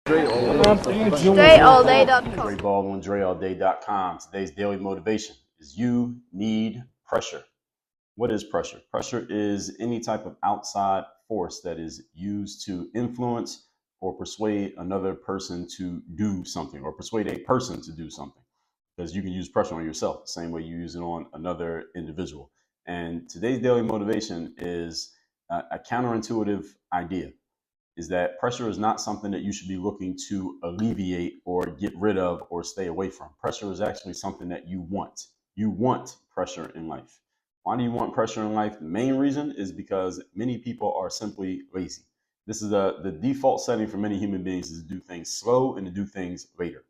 DreAllDay.com. Dre Baldwin, DreAllDay.com. Today's daily motivation is you need pressure. What is pressure? Pressure is any type of outside force that is used to influence or persuade another person to do something, or persuade a person to do something. Because you can use pressure on yourself the same way you use it on another individual. And today's daily motivation is a counterintuitive idea, is that pressure is not something that you should be looking to alleviate or get rid of or stay away from. Pressure is actually something that you want. You want pressure in life. Why do you want pressure in life? The main reason is because many people are simply lazy. This is the default setting for many human beings, is to do things slow and to do things later.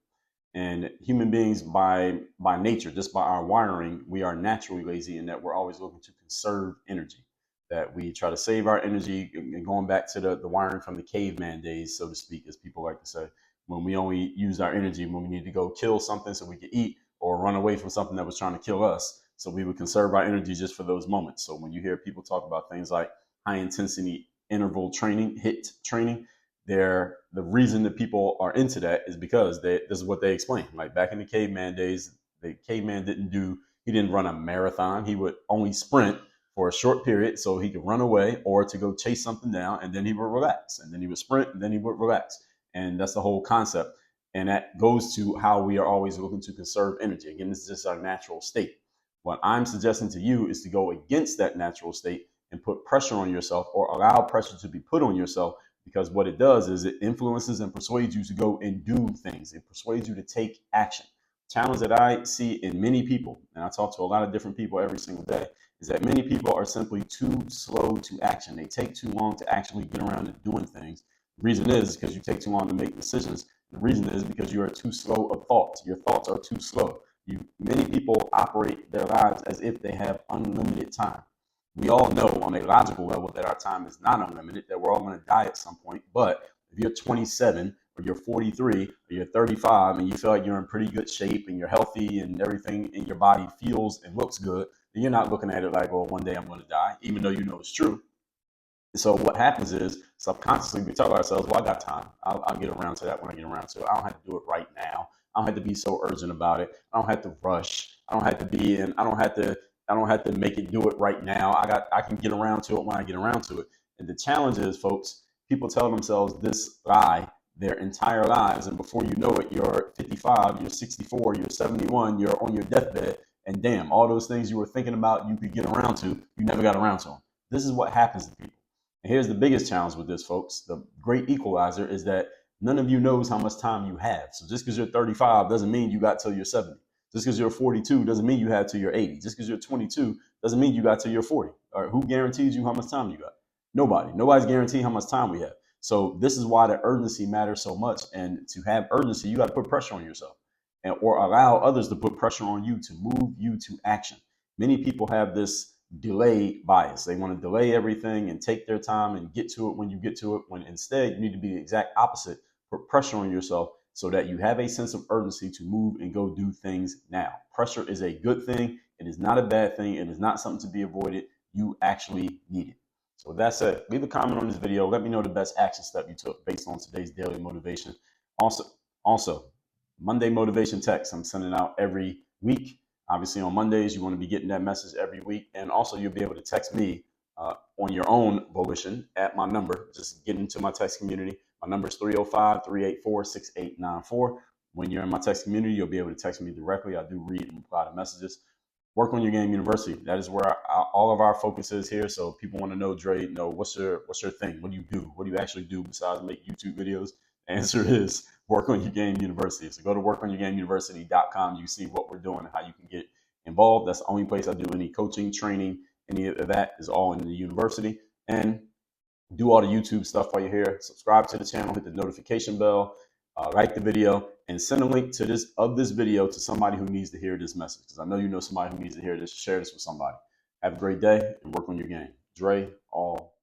And human beings by nature, just by our wiring, we are naturally lazy in that we're always looking to conserve energy, that we try to save our energy, and going back to the wiring from the caveman days, so to speak, as people like to say, when we only use our energy when we need to go kill something so we could eat, or run away from something that was trying to kill us. So we would conserve our energy just for those moments. So when you hear people talk about things like high intensity interval training, HIIT training, the reason that people are into that is because this is what they explain. Like back in the caveman days, the caveman he didn't run a marathon. He would only sprint for a short period so he could run away or to go chase something down, and then he would relax, and then he would sprint, and then he would relax. And that's the whole concept. And that goes to how we are always looking to conserve energy. Again, this is just our natural state. What I'm suggesting to you is to go against that natural state and put pressure on yourself, or allow pressure to be put on yourself, because what it does is it influences and persuades you to go and do things. It persuades you to take action. Challenge that I see in many people, and I talk to a lot of different people every single day, is that many people are simply too slow to action. They take too long to actually get around to doing things. The reason is because you take too long to make decisions. The reason is because you are too slow of thought. Your thoughts are too slow. Many people operate their lives as if they have unlimited time. We all know on a logical level that our time is not unlimited, that we're all going to die at some point. But if you're 27 or you're 43 or you're 35 and you feel like you're in pretty good shape and you're healthy and everything in your body feels and looks good, then you're not looking at it like, well, one day I'm going to die, even though you know it's true. So what happens is subconsciously we tell ourselves, well, I got time. I'll get around to that when I get around to it. I don't have to do it right now. I don't have to be so urgent about it. I don't have to rush. I don't have to make it do it right now. I can get around to it when I get around to it. And the challenge is, folks, people tell themselves this lie their entire lives, and before you know it, you're 55, you're 64, you're 71, you're on your deathbed, and damn, all those things you were thinking about you could get around to, you never got around to them. This is what happens to people. And here's the biggest challenge with this, folks. The great equalizer is that none of you knows how much time you have. So just because you're 35 doesn't mean you got till you're 70. Just because you're 42 doesn't mean you have till you're 80. Just because you're 22 doesn't mean you got till you're 40. All right, who guarantees you how much time you got? Nobody. Nobody's guaranteed how much time we have. So this is why the urgency matters so much. And to have urgency, you got to put pressure on yourself, or allow others to put pressure on you to move you to action. Many people have this delay bias. They want to delay everything and take their time and get to it when you get to it, when instead you need to be the exact opposite. Put pressure on yourself so that you have a sense of urgency to move and go do things now. Pressure is a good thing. It is not a bad thing. It is not something to be avoided. You actually need it. So with that said, leave a comment on this video. Let me know the best action step you took based on today's daily motivation. Also, Monday motivation text I'm sending out every week. Obviously on Mondays, you want to be getting that message every week. And also you'll be able to text me on your own volition at my number. Just get into my text community. My number is 305-384-6894. When you're in my text community, you'll be able to text me directly. I do read and reply to messages. Work on Your Game University. That is where all of our focus is here. So people want to know, Dre, what's your thing? What do you do? What do you actually do besides make YouTube videos? The answer is Work on Your Game University. So go to workonyourgameuniversity.com. You see what we're doing and how you can get involved. That's the only place I do any coaching, training, any of that is all in the university. And do all the YouTube stuff while you're here. Subscribe to the channel, hit the notification bell, like the video, and send a link to this video to somebody who needs to hear this message. Because I know you know somebody who needs to hear this. Share this with somebody. Have a great day and work on your game. Dre, all